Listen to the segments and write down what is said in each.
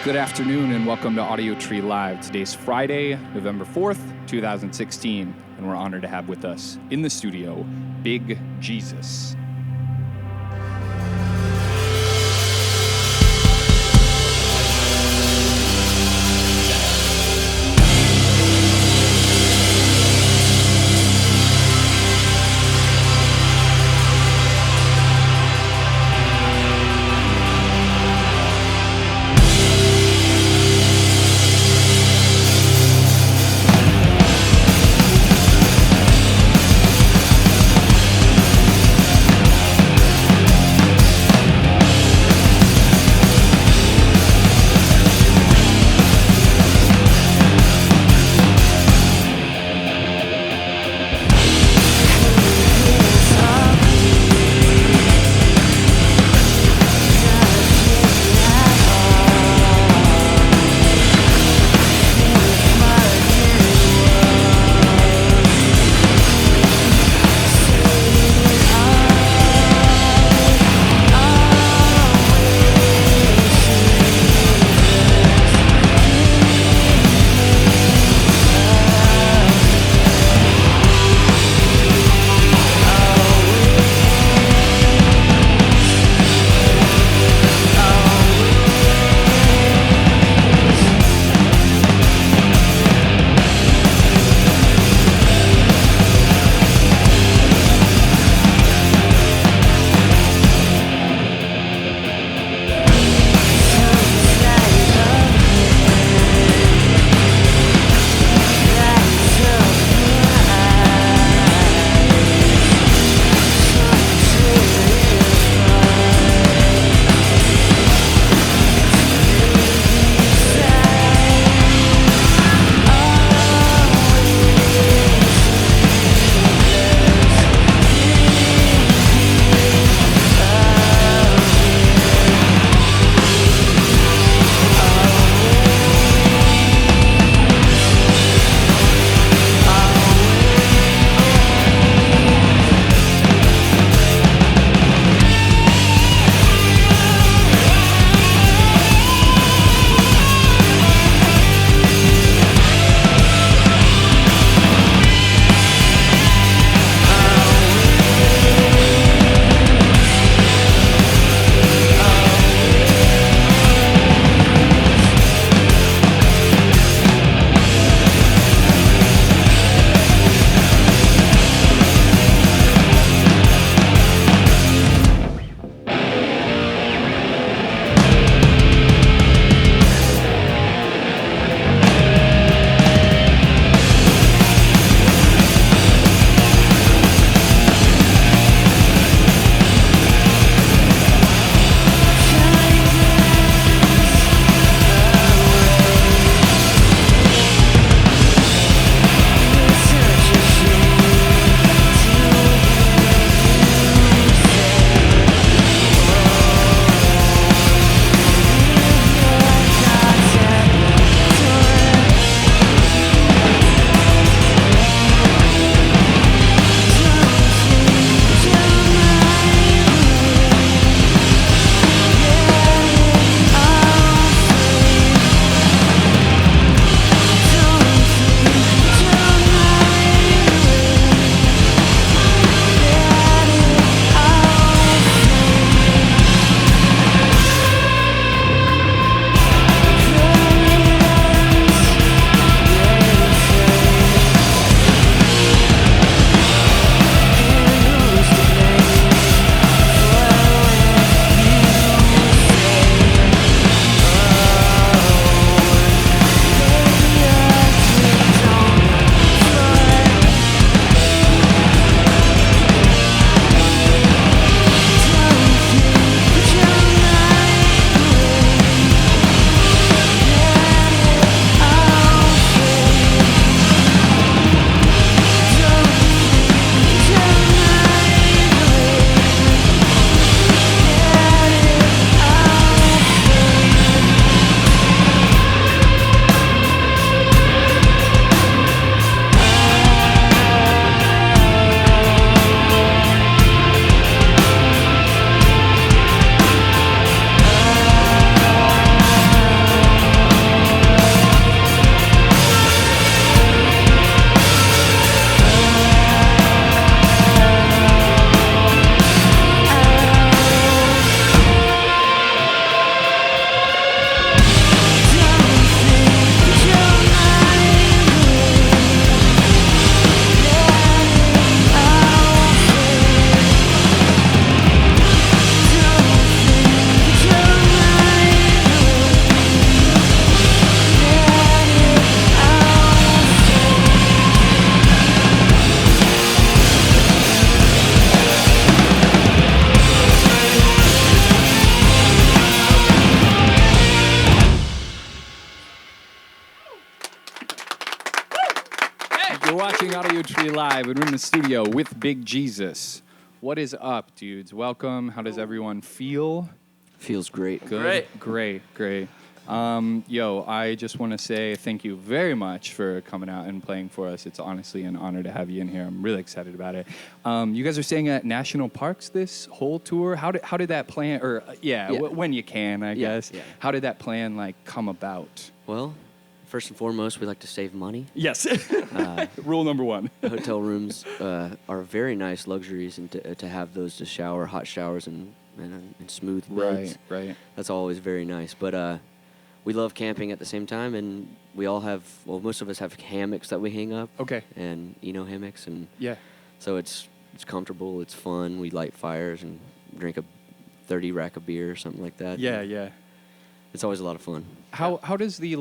Good afternoon and welcome to Audiotree Live. Today's Friday, November 4th, 2016, and we're honored to have with us in the studio, Big Jesus. You're watching Audiotree Live, and we're in the studio with Big Jesus. What is up, dudes? Welcome. How does everyone feel? Feels great. Good. Great. I just want to say thank you very much for coming out and playing for us. It's honestly an honor to have you in here. I'm really excited about it. You guys are staying at national parks this whole tour. How did that plan? When you can, I guess. Yeah. How did that plan come about? Well, first and foremost, we like to save money. Yes. Rule number one. Hotel rooms are very nice luxuries, and to have those to shower, hot showers, and smooth beds. Right. That's always very nice. But we love camping at the same time, and we all have, most of us have hammocks that we hang up. Okay. And hammocks, and yeah. So it's comfortable, it's fun. We light fires and drink a 30 rack of beer or something like that. Yeah. It's always a lot of fun. How does the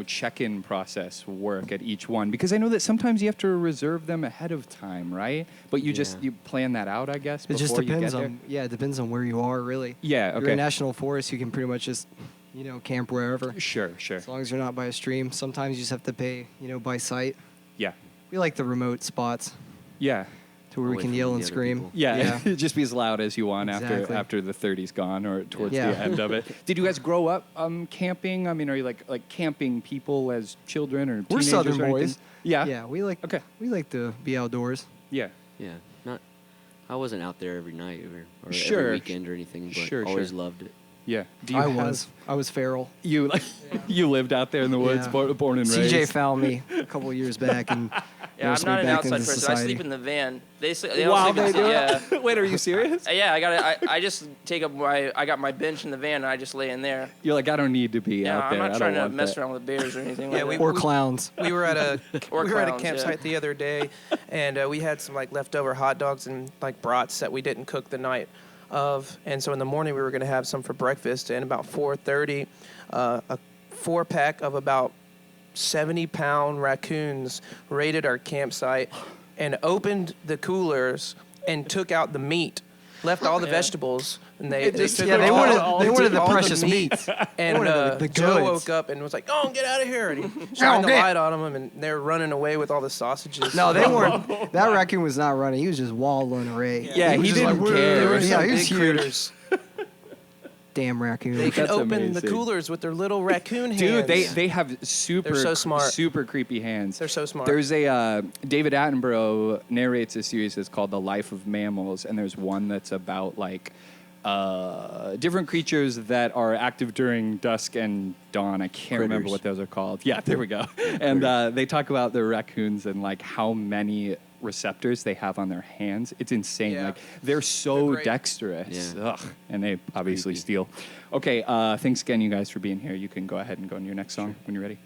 check-in process work at each one? Because I know that sometimes you have to reserve them ahead of time, right? But you plan that out, I guess. It just depends it depends on where you are, really. Yeah, okay. If you're in national forest, you can pretty much just camp wherever. Sure. As long as you're not by a stream. Sometimes you just have to pay, by sight. Yeah. We like the remote spots. Yeah. To where we can yell and scream. Yeah. Just be as loud as you want after the 30's gone or towards the end of it. Did you guys grow up camping? I mean, are you like camping people as children or teenagers? We're Southern boys. Yeah. Yeah, we like to be outdoors. Yeah. Yeah. I wasn't out there every night or every weekend or anything, but always loved it. Yeah. I was feral. You lived out there in the woods, born and raised. CJ found me a couple of years back and I'm not an outside person. Society. I sleep in the van. They do it? Wait, are you serious? Yeah, I just I got my bench in the van and I just lay in there. You're like, I don't need to be out there. I'm not trying to mess around with bears or anything like that. Or clowns. We were at a campsite the other day, and we had some leftover hot dogs and brats that we didn't cook the night of, and so in the morning we were going to have some for breakfast. And about 4:30, a 4-pack of about 70-pound raccoons raided our campsite and opened the coolers and took out the meat, left all the vegetables, and they wanted the precious meat. And Joe woke up and was like, "Oh, get out of here!" And he shined the light on them, and they're running away with all the sausages. No, they weren't. That raccoon was not running. He was just waddling away. Yeah, he didn't care. He was huge. Damn raccoon. They can open the coolers with their little raccoon hands. Dude, they have They're so smart. super creepy hands. They're so smart. There's David Attenborough narrates a series that's called The Life of Mammals, and there's one that's about different creatures that are active during dusk and dawn. I can't remember what those are called. Yeah, there we go. And they talk about the raccoons and how many receptors they have on their hands. It's insane. Yeah. They're so dexterous. Yeah. Ugh. And they obviously steal. Okay, thanks again, you guys, for being here. You can go ahead and go into your next song when you're ready.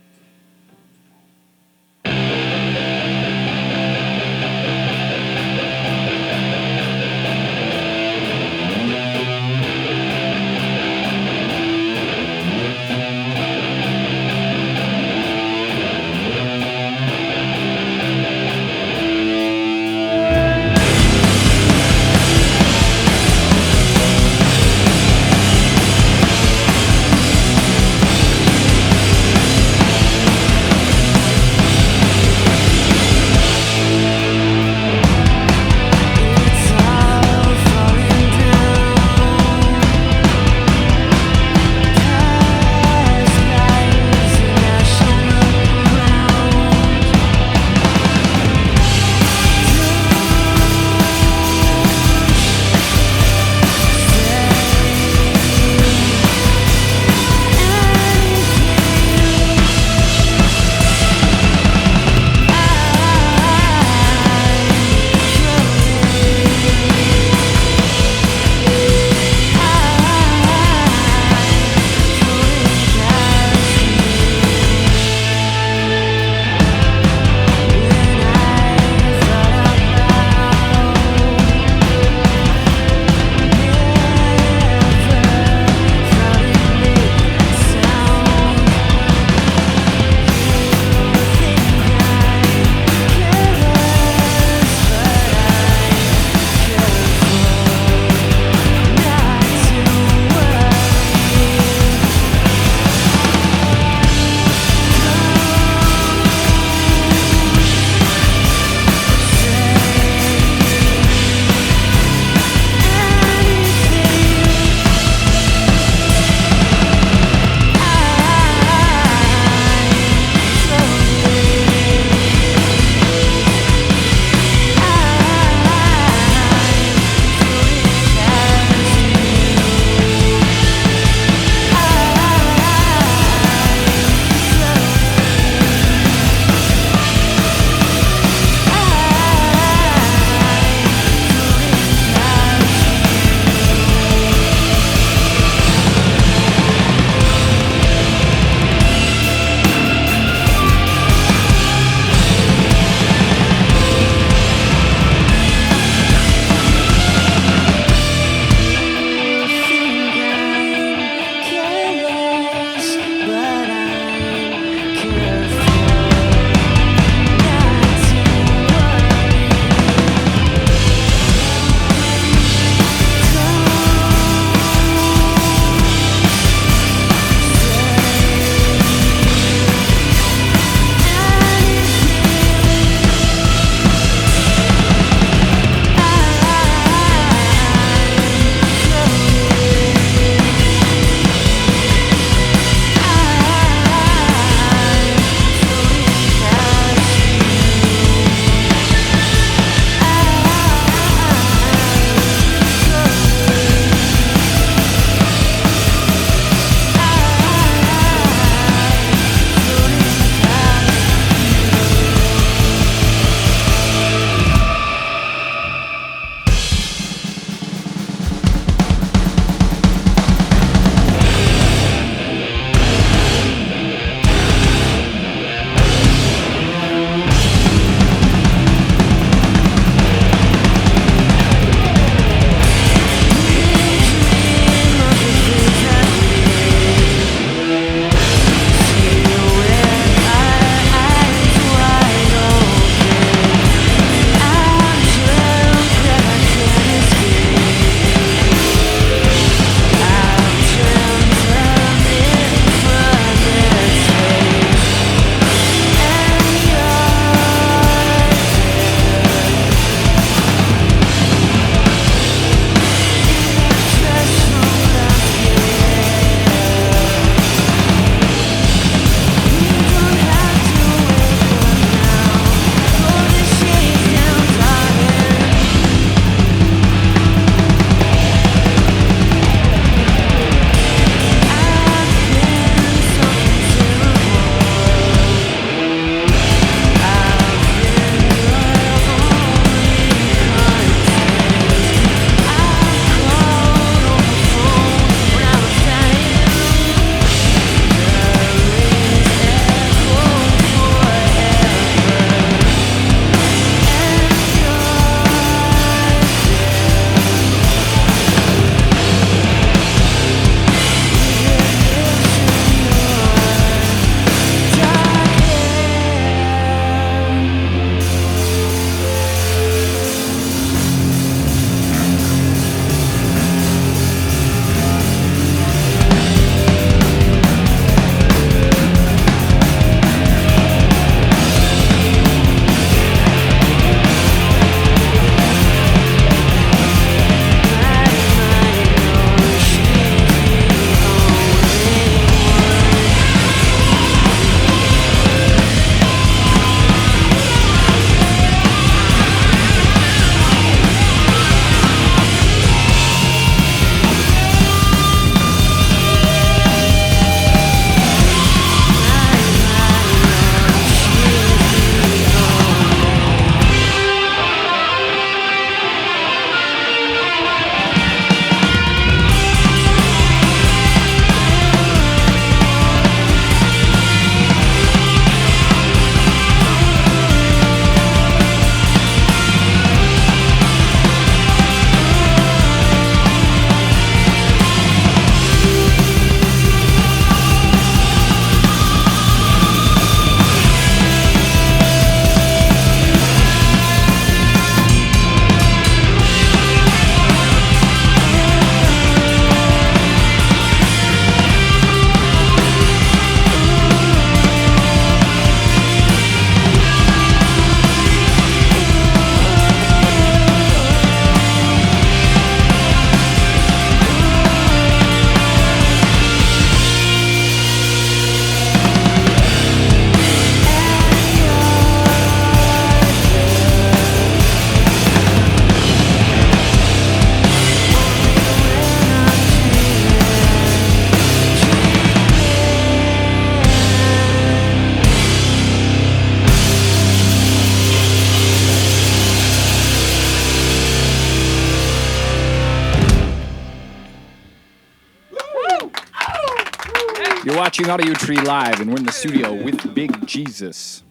Audiotree Live, and we're in the studio with Big Jesus.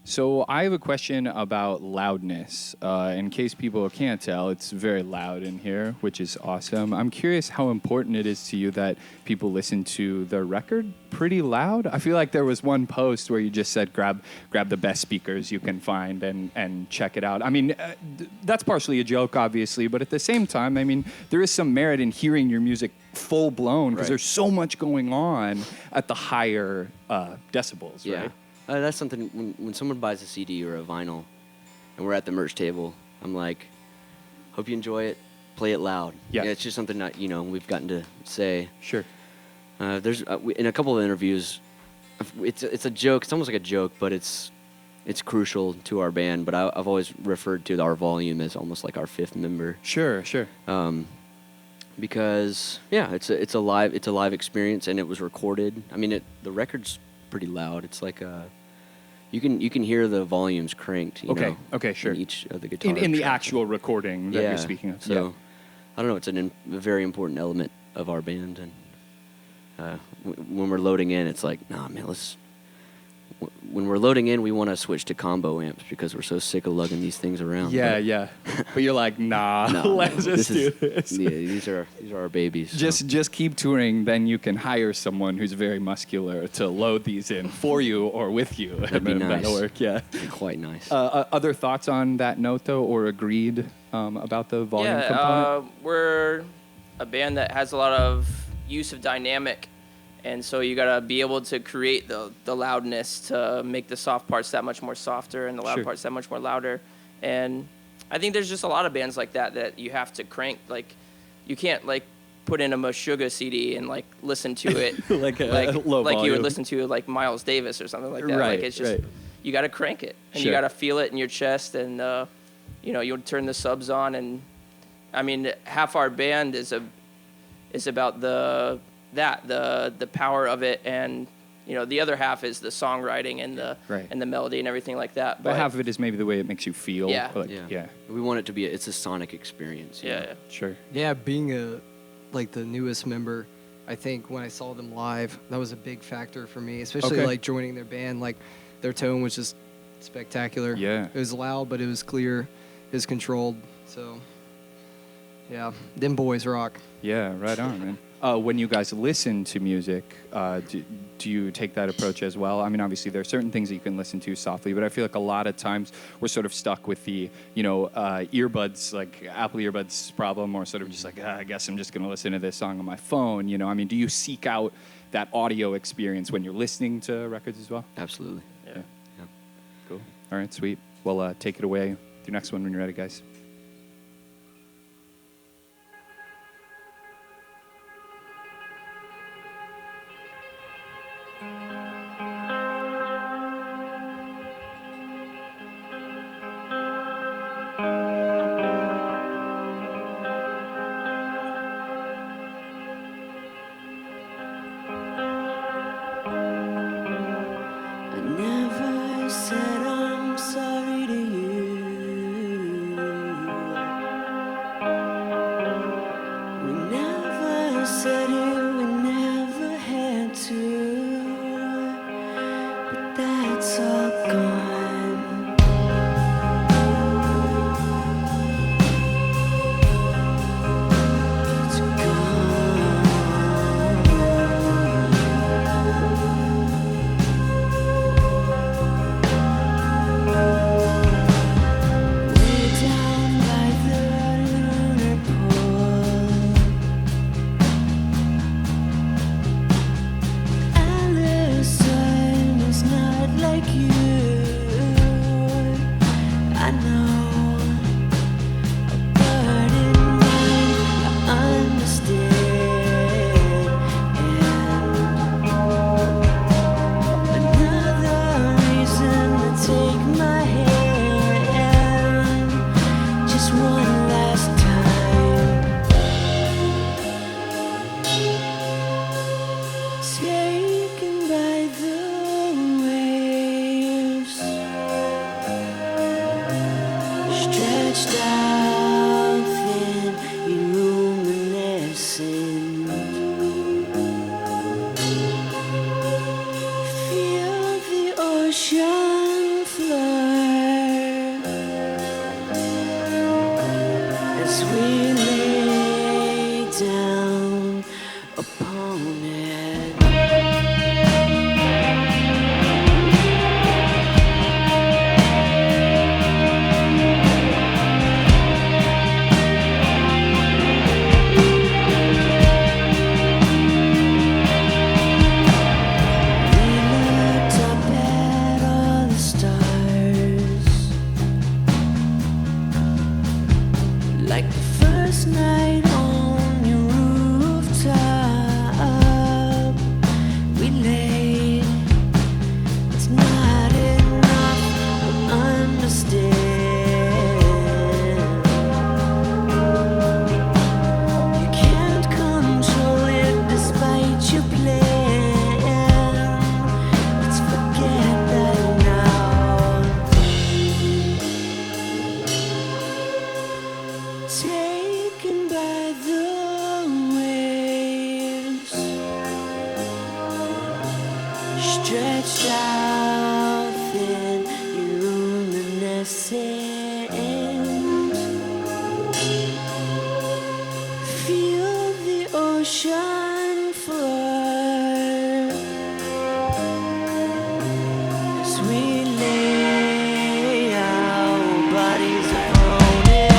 So I have a question about loudness. In case people can't tell, it's very loud in here, which is awesome. I'm curious how important it is to you that people listen to the record pretty loud. I feel like there was one post where you just said grab the best speakers you can find and check it out. I mean, that's partially a joke, obviously, but at the same time, I mean, there is some merit in hearing your music full blown because there's so much going on at the higher decibels, right? That's something when someone buys a CD or a vinyl and we're at the merch table, I'm like, hope you enjoy it, play it loud. Yeah. It's just something that, we've gotten to say. Sure. There's in a couple of interviews, it's a joke, it's almost like a joke, but it's crucial to our band, but I've always referred to our volume as almost like our fifth member. Sure. Because it's a live experience, and it was recorded. I mean, the record's pretty loud. It's like you can hear the volumes cranked. Okay, sure. In each of the guitar in the tracks. actual recording that you're speaking of. So I don't know. It's a very important element of our band, and when we're loading in, it's like, nah, man, when we're loading in, we want to switch to combo amps because we're so sick of lugging these things around. Yeah. But you're like, nah, let's just do this. Yeah, these are our babies. Just keep touring, then you can hire someone who's very muscular to load these in for you or with you. That'd be nice. That'll work, yeah. That'd be quite nice. Other thoughts on that note, though, or agreed about the volume component? We're a band that has a lot of use of dynamic. And so you gotta be able to create the loudness to make the soft parts that much more softer and the loud parts that much more louder. And I think there's just a lot of bands like that you have to crank. Like, you can't put in a Meshuggah CD and listen to it like low like volume. you would listen to Miles Davis or something like that. Right, It's just you gotta crank it and you gotta feel it in your chest, and you'll turn the subs on, and I mean, half our band is about the power of it, and the other half is the songwriting and the melody and everything like that. But half of it is maybe the way it makes you feel. Yeah. We want it to be it's a sonic experience. Yeah. Sure. Yeah, being the newest member, I think when I saw them live, that was a big factor for me, especially joining their band. Their tone was just spectacular. Yeah. It was loud, but it was clear, it was controlled. So yeah, them boys rock. Yeah, right on, man. When you guys listen to music, do you take that approach as well? I mean, obviously, there are certain things that you can listen to softly, but I feel like a lot of times we're sort of stuck with the, earbuds, like Apple earbuds problem, or sort of just I guess I'm just going to listen to this song on my phone. I mean, do you seek out that audio experience when you're listening to records as well? Absolutely. Yeah. Cool. All right, sweet. Well, take it away. The next one when you're ready, guys. we lay down upon it. Like the first night on your rooftop, we laid. It's not enough to understand. You can't control it despite your plan. Let's forget that now. Taken by the waves, stretched out thin, luminescent. Feel the ocean floor as we lay our bodies upon it.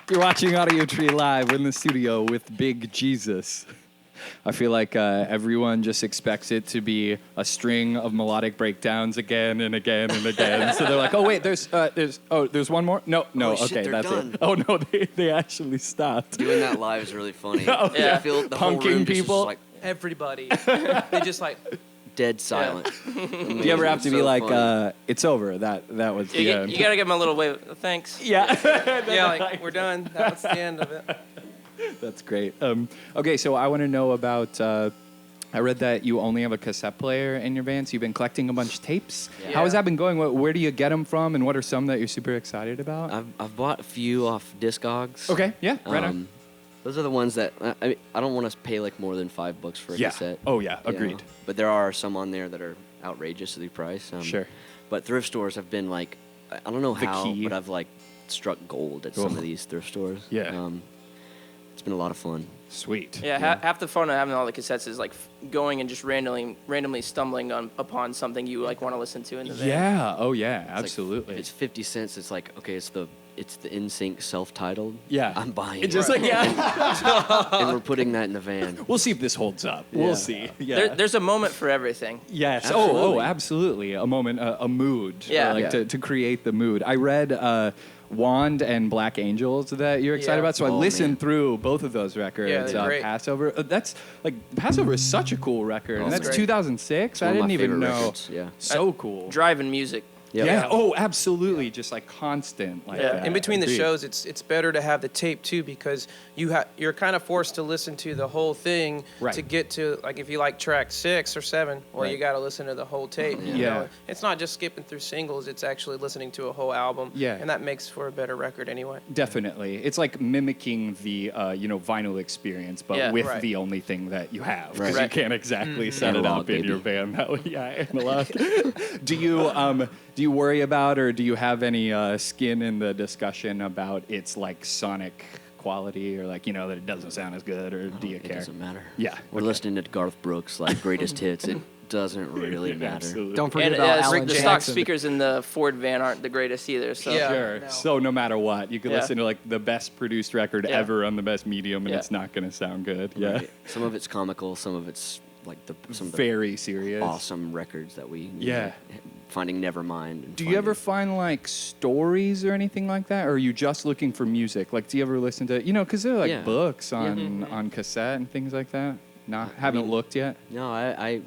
You're watching Audiotree Live. We're in the studio with Big Jesus. I feel like everyone just expects it to be a string of melodic breakdowns again and again and again. So they're like, oh wait, there's one more? No, Oh, shit, okay, they're that's done. it. Oh no, they actually stopped. Doing that live is really funny. Oh, yeah. I feel the whole Punking room just people. is like Everybody, they just like, dead silent. Do you ever have to be like, it's over? That was the You end. gotta give him a little wave. Thanks. Yeah. yeah, like we're done. That's the end of it. That's great. Okay, so I want to know about. I read that you only have a cassette player in your band, so you've been collecting a bunch of tapes. Yeah. How has that been going? Where do you get them from, and what are some that you're super excited about? I've bought a few off Discogs. Okay, yeah, right on. Those are the ones that I don't want to pay like more than $5 for a Yeah. cassette. Oh yeah, you know. agreed. But there are some on there that are outrageously priced. Sure. But thrift stores have been like, I don't know The how, key. but I've like struck gold at some Ugh. of these thrift stores. Yeah. It's been a lot of fun. Sweet. Yeah, half the fun of having all the cassettes is like going and just randomly stumbling upon something you like want to listen to in the van. Yeah. Oh yeah. It's like, Absolutely. if it's 50 cents. It's like, okay, it's the NSYNC self-titled. Yeah. I'm buying It's it. just like yeah. And we're putting that in the van. We'll see if this holds up. Yeah. We'll see. Yeah. There's a moment for everything. Yes. Absolutely. Oh, absolutely. A moment, a mood. Yeah. Like Yeah. To create the mood. I read Wand and Black Angels that you're excited Yeah. about. So I Oh, listened man. through both of those records. Yeah, they're great. Passover. That's like Passover is such a cool record. Oh, and it's that's great. 2006. I One of my didn't even favorite know. records, yeah. So cool. Driving music. Yep. Yeah. Oh, absolutely. Just like constant. Like Yeah. that. In between the Agreed. shows, it's better to have the tape too because you're kind of forced to listen to the whole thing Right. to get to like if you like track 6 or 7, well Right. you got to listen to the whole tape. you Yeah. know? It's not just skipping through singles; it's actually listening to a whole album. Yeah. and that makes for a better record anyway. Definitely. It's like mimicking the vinyl experience, but Yeah. with Right. the only thing that you have. 'cause Right. You Right. can't exactly set it Analog, up in baby. your band that way. Yeah, analog. Do you worry about or do you have any skin in the discussion about its like sonic quality or like, that it doesn't sound as good or do you It care? doesn't matter. Yeah, We're okay. listening to Garth Brooks, like greatest hits. It doesn't really matter. Absolutely. Don't forget And about the Alan stock Jackson. speakers in the Ford van aren't the greatest either. So Yeah. Sure. No. So no matter what, you could Yeah. listen to like the best produced record Yeah. ever on the best medium and Yeah. it's not going to sound good. Yeah. Right. Some of it's comical. Some of it's like some of the Very serious. awesome records that we Yeah. finding Nevermind. And Do you ever find like stories or anything like that, or are you just looking for music? Like, do you ever listen to because there are like Yeah. books on cassette and things like that? Haven't looked yet. No, I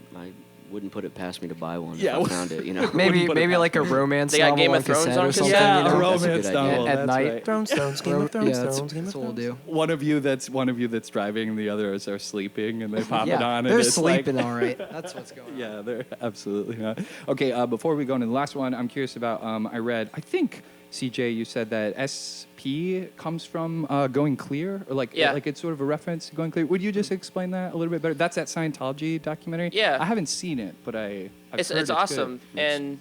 wouldn't put it past me to buy one Yeah, if I found it. You know. Maybe put it past like a romance They got novel Game on of Thrones cassette on or cassette? something. Yeah, you know? a That's a romance good idea. novel. At that's night. right. Thrones, Game of Thrones, Yeah, that's Game of what we'll Thrones. do. One of you that's driving, and the others are sleeping, and they pop it Yeah, on. they're and it's like- sleeping all right. That's what's going on. Yeah, they're absolutely not. Okay, before we go into the last one, I'm curious about. I think CJ, you said that SP comes from Going Clear, or like it's sort of a reference to Going Clear. Would you just explain that a little bit better? That's that Scientology documentary. Yeah. I haven't seen it, but I've it's heard awesome. good. And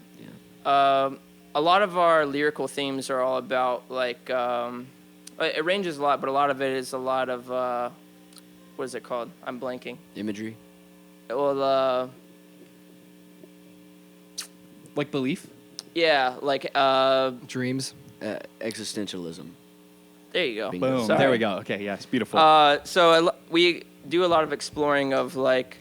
Yeah. a lot of our lyrical themes are all about like it ranges a lot, but a lot of it is a lot of what is it called? I'm blanking. Imagery. Well, Like belief. yeah, like Dreams. Existentialism. there you go. Bingo. Boom. Sorry. There we go. Okay, yes, beautiful. We do a lot of exploring of like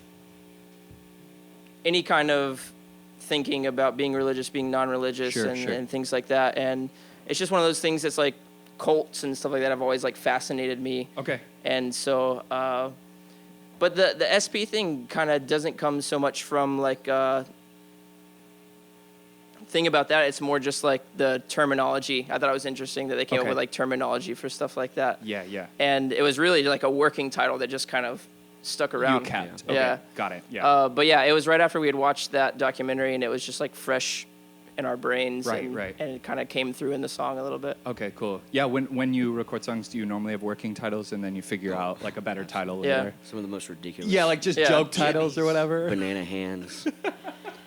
any kind of thinking about being religious, being non-religious, Sure, and, sure. and things like that. And it's just one of those things that's like cults and stuff like that have always like fascinated me. okay. And so, but the SP thing kind of doesn't come so much from like thing about that. It's more just like the terminology. I thought it was interesting that they came up Okay. with like terminology for stuff like that. Yeah, yeah. And it was really like a working title that just kind of stuck around. You kept. Yeah. Okay, Yeah. got it. Yeah. But yeah, it was right after we had watched that documentary, and it was just like fresh in our brains. Right, and, right. And it kind of came through in the song a little bit. Okay, cool. Yeah, when you record songs, do you normally have working titles and then you figure out like a better title Yeah. later? Some of the most ridiculous. Yeah, like just Yeah. joke titles or whatever. Banana hands.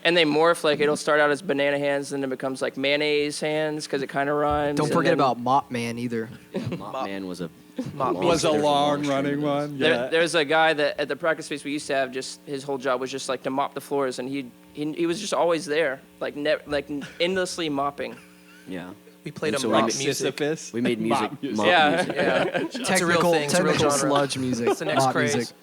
And they morph, like it'll start out as banana hands, then it becomes like mayonnaise hands because it kind of rhymes. Don't and forget then about Mop Man either. Mop Man was a Mop long- Was a there's long string running of those. one. Yeah. There's a guy that at the practice space we used to have, just his whole job was just like to mop the floors, and he was just always there, like endlessly mopping. Yeah. We played And them so rock we- music. Sisyphus. We made music. Mop music. Mop Yeah. music. Yeah, it's a real thing. It's a real technical genre. sludge music. It's the next mop craze. music.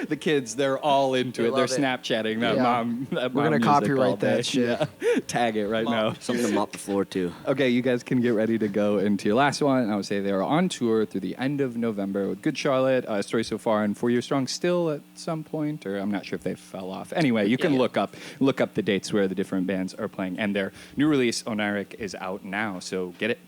The kids, they're all into They it. They're love it. Snapchatting that Yeah. mom. That We're mom gonna music copyright all that day. shit. Yeah. Tag it right now. Something to mop the floor too. Okay, you guys can get ready to go into your last one. I would say they are on tour through the end of November with Good Charlotte, Story So Far, and 4 Years Strong still at some point, or I'm not sure if they fell off. Anyway, you can Yeah. look up the dates where the different bands are playing, and their new release Oneirica is out now, so get it.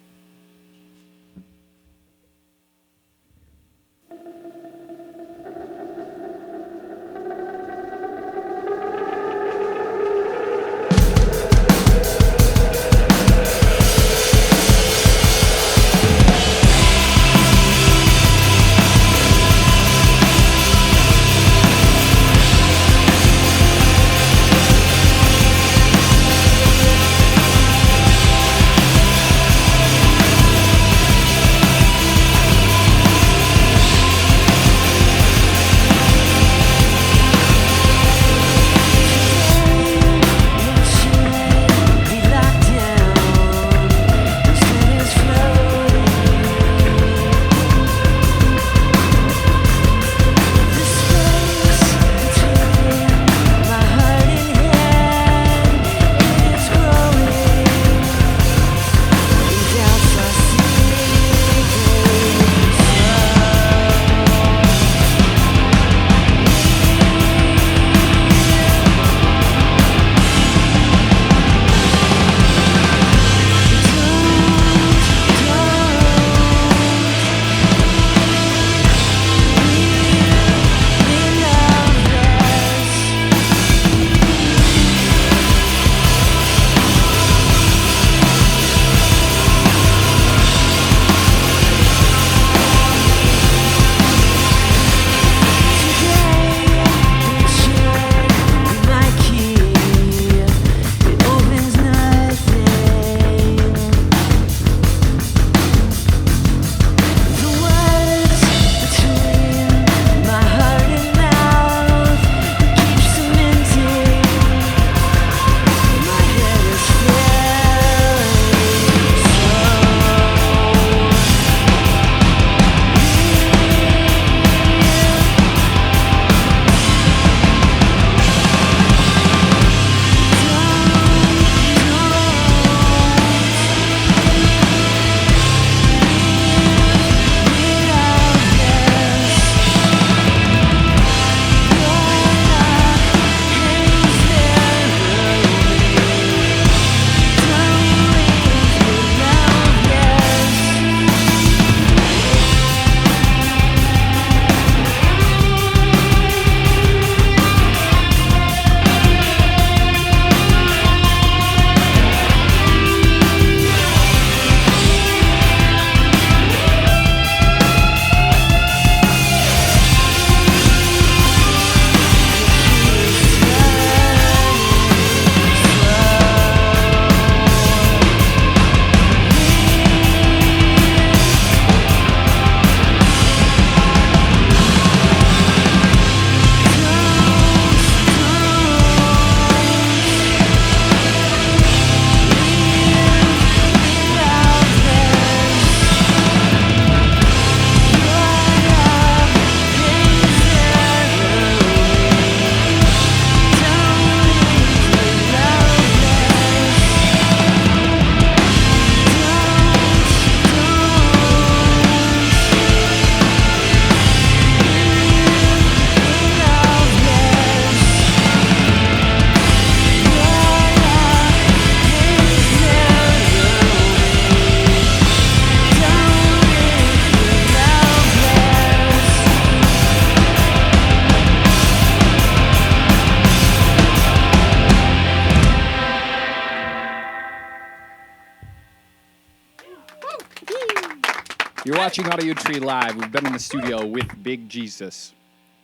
You're watching Audiotree Live. We've been in the studio with Big Jesus.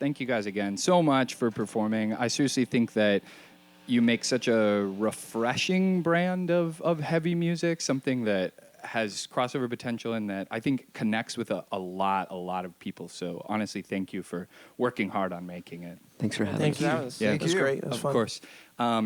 Thank you guys again so much for performing. I seriously think that you make such a refreshing brand of heavy music, something that has crossover potential and that I think connects with a lot of people. So honestly, thank you for working hard on making it. Thanks for having Thank us. you. for having us. Yeah, That was great. That was Of fun. course.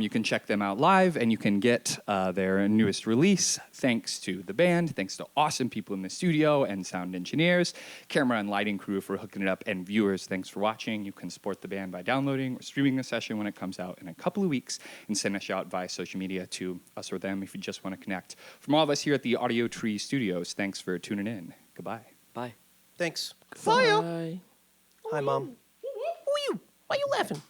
You can check them out live, and you can get their newest release thanks to the band, thanks to awesome people in the studio and sound engineers, camera and lighting crew for hooking it up, and viewers, thanks for watching. You can support the band by downloading or streaming the session when it comes out in a couple of weeks, and send us out via social media to us or them if you just want to connect. From all of us here at the Audiotree Studios, thanks for tuning in. Goodbye. Bye. Thanks. Bye. Hi, Mom. Why you laughing?